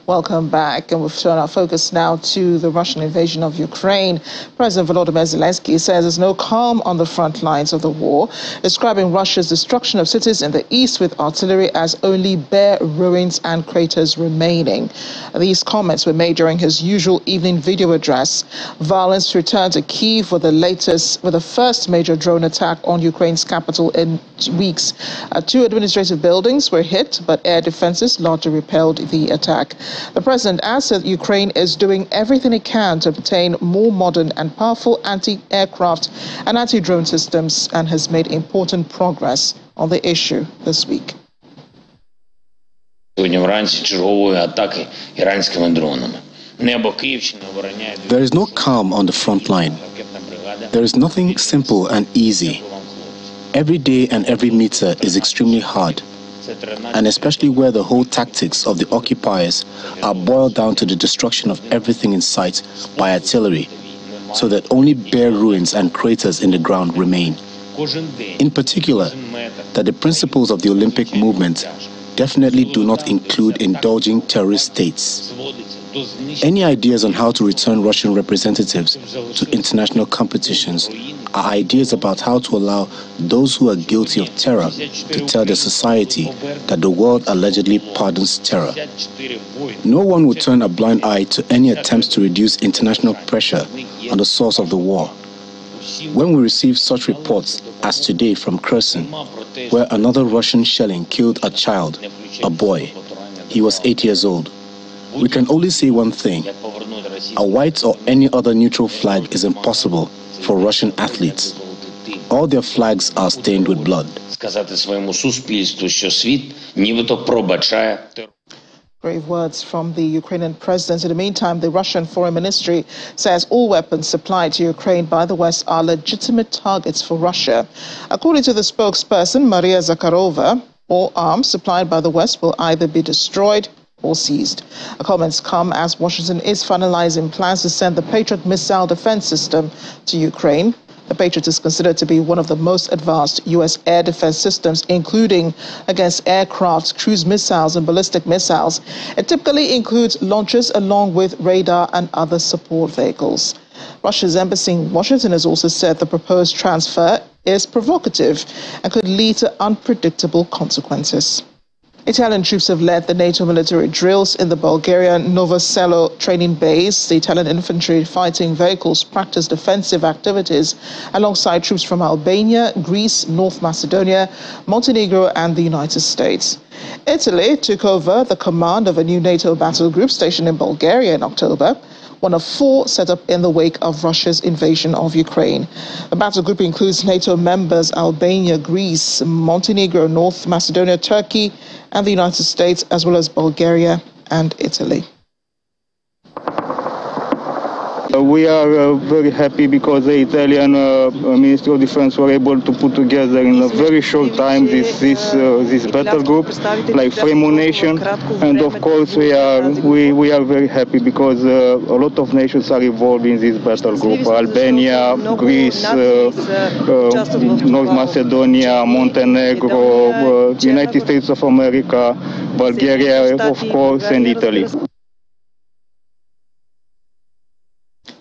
Welcome back, and we've turned our focus now to the Russian invasion of Ukraine. President Volodymyr Zelensky says there's no calm on the front lines of the war, describing Russia's destruction of cities in the east with artillery as only bare ruins and craters remaining. These comments were made during his usual evening video address. Violence returned to Kyiv with the first major drone attack on Ukraine's capital in weeks. 2 administrative buildings were hit, but air defenses largely repelled the attack. The president adds that Ukraine is doing everything it can to obtain more modern and powerful anti-aircraft and anti-drone systems and has made important progress on the issue this week. There is no calm on the front line. There is nothing simple and easy. Every day and every meter is extremely hard, and especially where the whole tactics of the occupiers are boiled down to the destruction of everything in sight by artillery, so that only bare ruins and craters in the ground remain. In particular, that the principles of the Olympic movement definitely do not include indulging terrorist states. Any ideas on how to return Russian representatives to international competitions are ideas about how to allow those who are guilty of terror to tell their society that the world allegedly pardons terror. No one would turn a blind eye to any attempts to reduce international pressure on the source of the war. When we receive such reports as today from Kherson, where another Russian shelling killed a child, a boy, he was 8 years old, we can only say one thing: a white or any other neutral flag is impossible for Russian athletes. All their flags are stained with blood. Brave words from the Ukrainian president. In the meantime, the Russian Foreign Ministry says all weapons supplied to Ukraine by the West are legitimate targets for Russia. According to the spokesperson, Maria Zakharova, all arms supplied by the West will either be destroyed or seized. The comments come as Washington is finalizing plans to send the Patriot missile defense system to Ukraine. The Patriot is considered to be one of the most advanced U.S. air defense systems, including against aircraft, cruise missiles, and ballistic missiles. It typically includes launchers along with radar and other support vehicles. Russia's embassy in Washington has also said the proposed transfer is provocative and could lead to unpredictable consequences. Italian troops have led the NATO military drills in the Bulgarian Novoselo training base. The Italian infantry fighting vehicles practice defensive activities alongside troops from Albania, Greece, North Macedonia, Montenegro, and the United States. Italy took over the command of a new NATO battle group stationed in Bulgaria in October, one of 4 set up in the wake of Russia's invasion of Ukraine. The battle group includes NATO members Albania, Greece, Montenegro, North Macedonia, Turkey, and the United States, as well as Bulgaria and Italy. We are very happy because the Italian Ministry of Defense were able to put together in a very short time this battle group, like Fremo Nation, and of course we are very happy because a lot of nations are involved in this battle group: Albania, Greece, North Macedonia, Montenegro, United States of America, Bulgaria, of course, and Italy.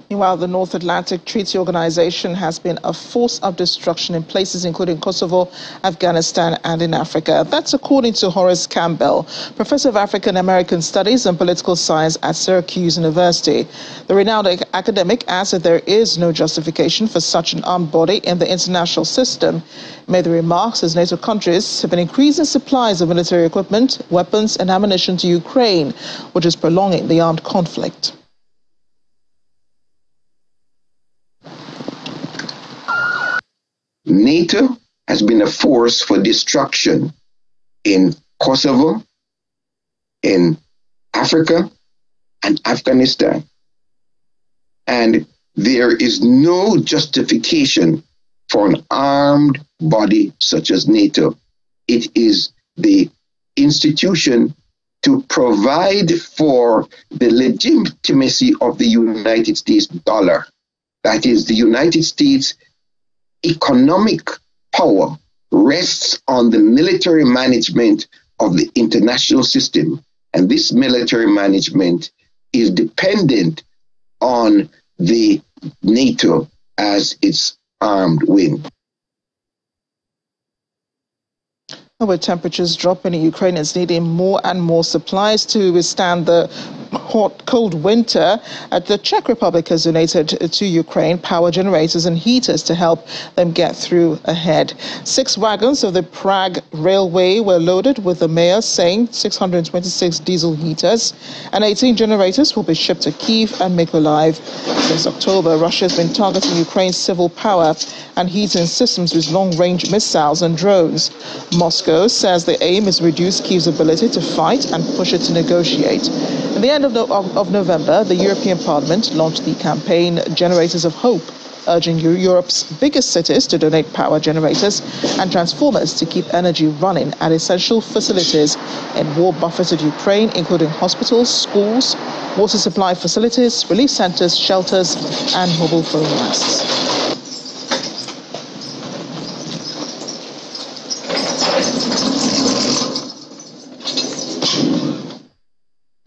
Meanwhile, the North Atlantic Treaty Organization has been a force of destruction in places including Kosovo, Afghanistan, and in Africa. That's according to Horace Campbell, Professor of African American Studies and Political Science at Syracuse University. The renowned academic adds that there is no justification for such an armed body in the international system. He made the remarks as NATO countries have been increasing supplies of military equipment, weapons, and ammunition to Ukraine, which is prolonging the armed conflict. NATO has been a force for destruction in Kosovo, in Africa, and Afghanistan. And there is no justification for an armed body such as NATO. It is the institution to provide for the legitimacy of the United States dollar. That is, the United States economic power rests on the military management of the international system. And this military management is dependent on the NATO as its armed wing. With temperatures dropping, Ukrainians needing more and more supplies to withstand the cold winter. The Czech Republic has donated to Ukraine power generators and heaters to help them get through ahead. 6 wagons of the Prague Railway were loaded with the mayor saying 626 diesel heaters and 18 generators will be shipped to Kyiv and Mykolaiv. Since October, Russia has been targeting Ukraine's civil power and heating systems with long-range missiles and drones. Moscow says the aim is to reduce Kyiv's ability to fight and push it to negotiate. At the end of November, the European Parliament launched the campaign Generators of Hope, urging Europe's biggest cities to donate power generators and transformers to keep energy running at essential facilities in war-buffeted Ukraine, including hospitals, schools, water supply facilities, relief centers, shelters, and mobile phone masts.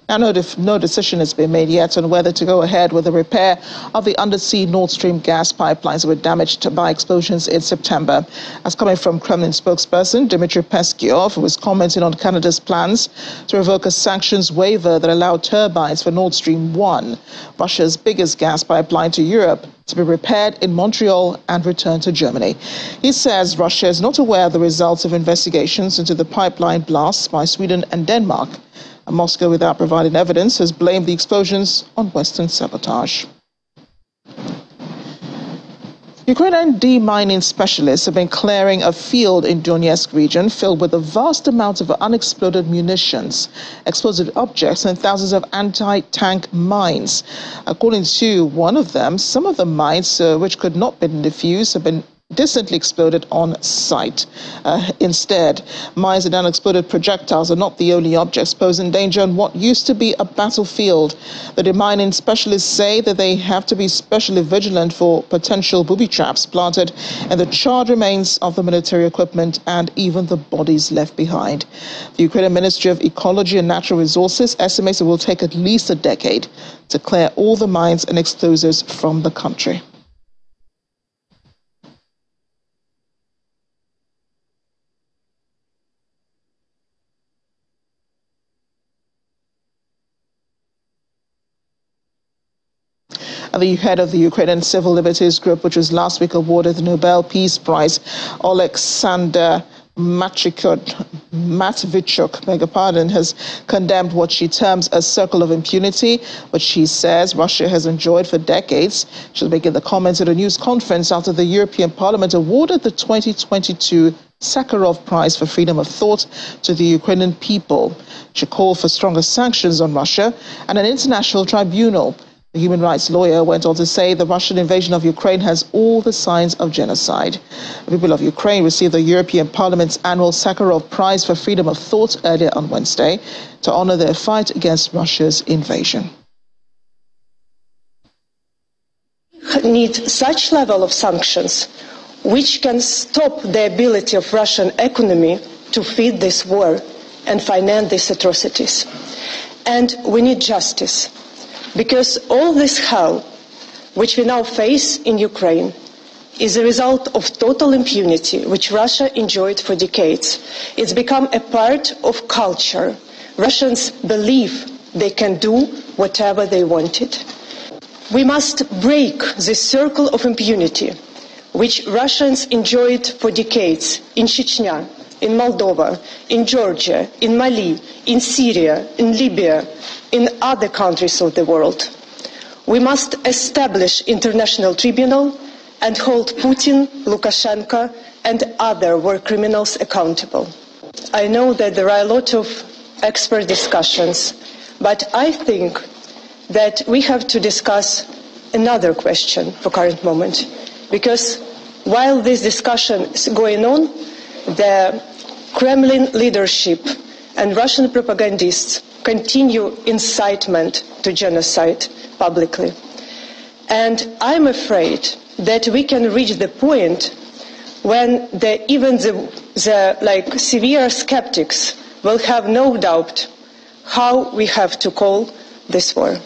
Now, no decision has been made yet on whether to go ahead with the repair of the undersea Nord Stream gas pipelines that were damaged by explosions in September. As coming from Kremlin spokesperson Dmitry Peskov, who was commenting on Canada's plans to revoke a sanctions waiver that allowed turbines for Nord Stream 1, Russia's biggest gas pipeline to Europe, to be repaired in Montreal and returned to Germany. He says Russia is not aware of the results of investigations into the pipeline blasts by Sweden and Denmark. Moscow, without providing evidence, has blamed the explosions on Western sabotage. Ukrainian demining specialists have been clearing a field in Donetsk region filled with a vast amount of unexploded munitions, explosive objects, and thousands of anti-tank mines. According to one of them, some of the mines which could not be defused have been distantly exploded on site. Instead, mines and unexploded projectiles are not the only objects posing danger on what used to be a battlefield. The demining specialists say that they have to be especially vigilant for potential booby traps planted in the charred remains of the military equipment and even the bodies left behind. The Ukrainian Ministry of Ecology and Natural Resources estimates it will take at least a decade to clear all the mines and explosives from the country. The head of the Ukrainian Civil Liberties Group, which was last week awarded the Nobel Peace Prize, Oleksandr Matvichuk, has condemned what she terms a circle of impunity, which she says Russia has enjoyed for decades. She'll making the comments at a news conference after the European Parliament awarded the 2022 Sakharov Prize for Freedom of Thought to the Ukrainian people. She called for stronger sanctions on Russia and an international tribunal. The human rights lawyer went on to say the Russian invasion of Ukraine has all the signs of genocide. The people of Ukraine received the European Parliament's annual Sakharov Prize for Freedom of Thought earlier on Wednesday to honor their fight against Russia's invasion. We need such level of sanctions which can stop the ability of Russian economy to feed this war and finance these atrocities. And we need justice. Because all this hell, which we now face in Ukraine, is a result of total impunity, which Russia enjoyed for decades. It's become a part of culture. Russians believe they can do whatever they wanted. We must break this circle of impunity, which Russians enjoyed for decades in Chechnya, in Moldova, in Georgia, in Mali, in Syria, in Libya, in other countries of the world. We must establish international tribunal and hold Putin, Lukashenko and other war criminals accountable. I know that there are a lot of expert discussions, but I think that we have to discuss another question for current moment, because while this discussion is going on, the Kremlin leadership and Russian propagandists continue incitement to genocide publicly. And I'm afraid that we can reach the point when even the severe skeptics will have no doubt how we have to call this war.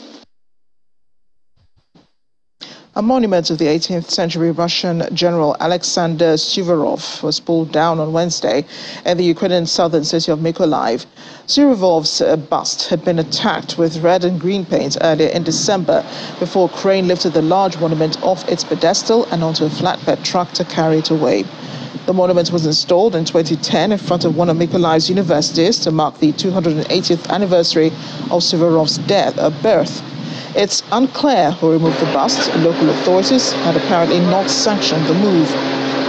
A monument of the 18th century Russian general Alexander Suvorov was pulled down on Wednesday in the Ukrainian southern city of Mykolaiv. Suvorov's bust had been attacked with red and green paint earlier in December before a crane lifted the large monument off its pedestal and onto a flatbed truck to carry it away. The monument was installed in 2010 in front of one of Mykolaiv's universities to mark the 280th anniversary of Suvorov's birth. It's unclear who removed the bust. Local authorities had apparently not sanctioned the move.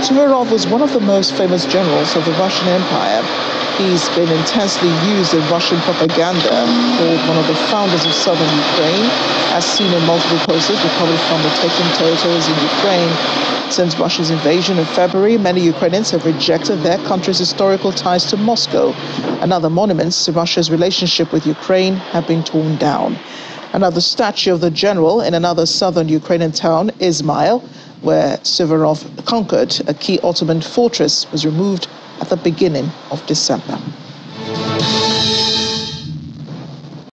Suvorov was one of the most famous generals of the Russian Empire. He's been intensely used in Russian propaganda, called one of the founders of southern Ukraine, as seen in multiple posters recovered from the taken territories in Ukraine. Since Russia's invasion in February, many Ukrainians have rejected their country's historical ties to Moscow, and other monuments to Russia's relationship with Ukraine have been torn down. Another statue of the general in another southern Ukrainian town, Izmail, where Suvorov conquered a key Ottoman fortress, was removed at the beginning of December.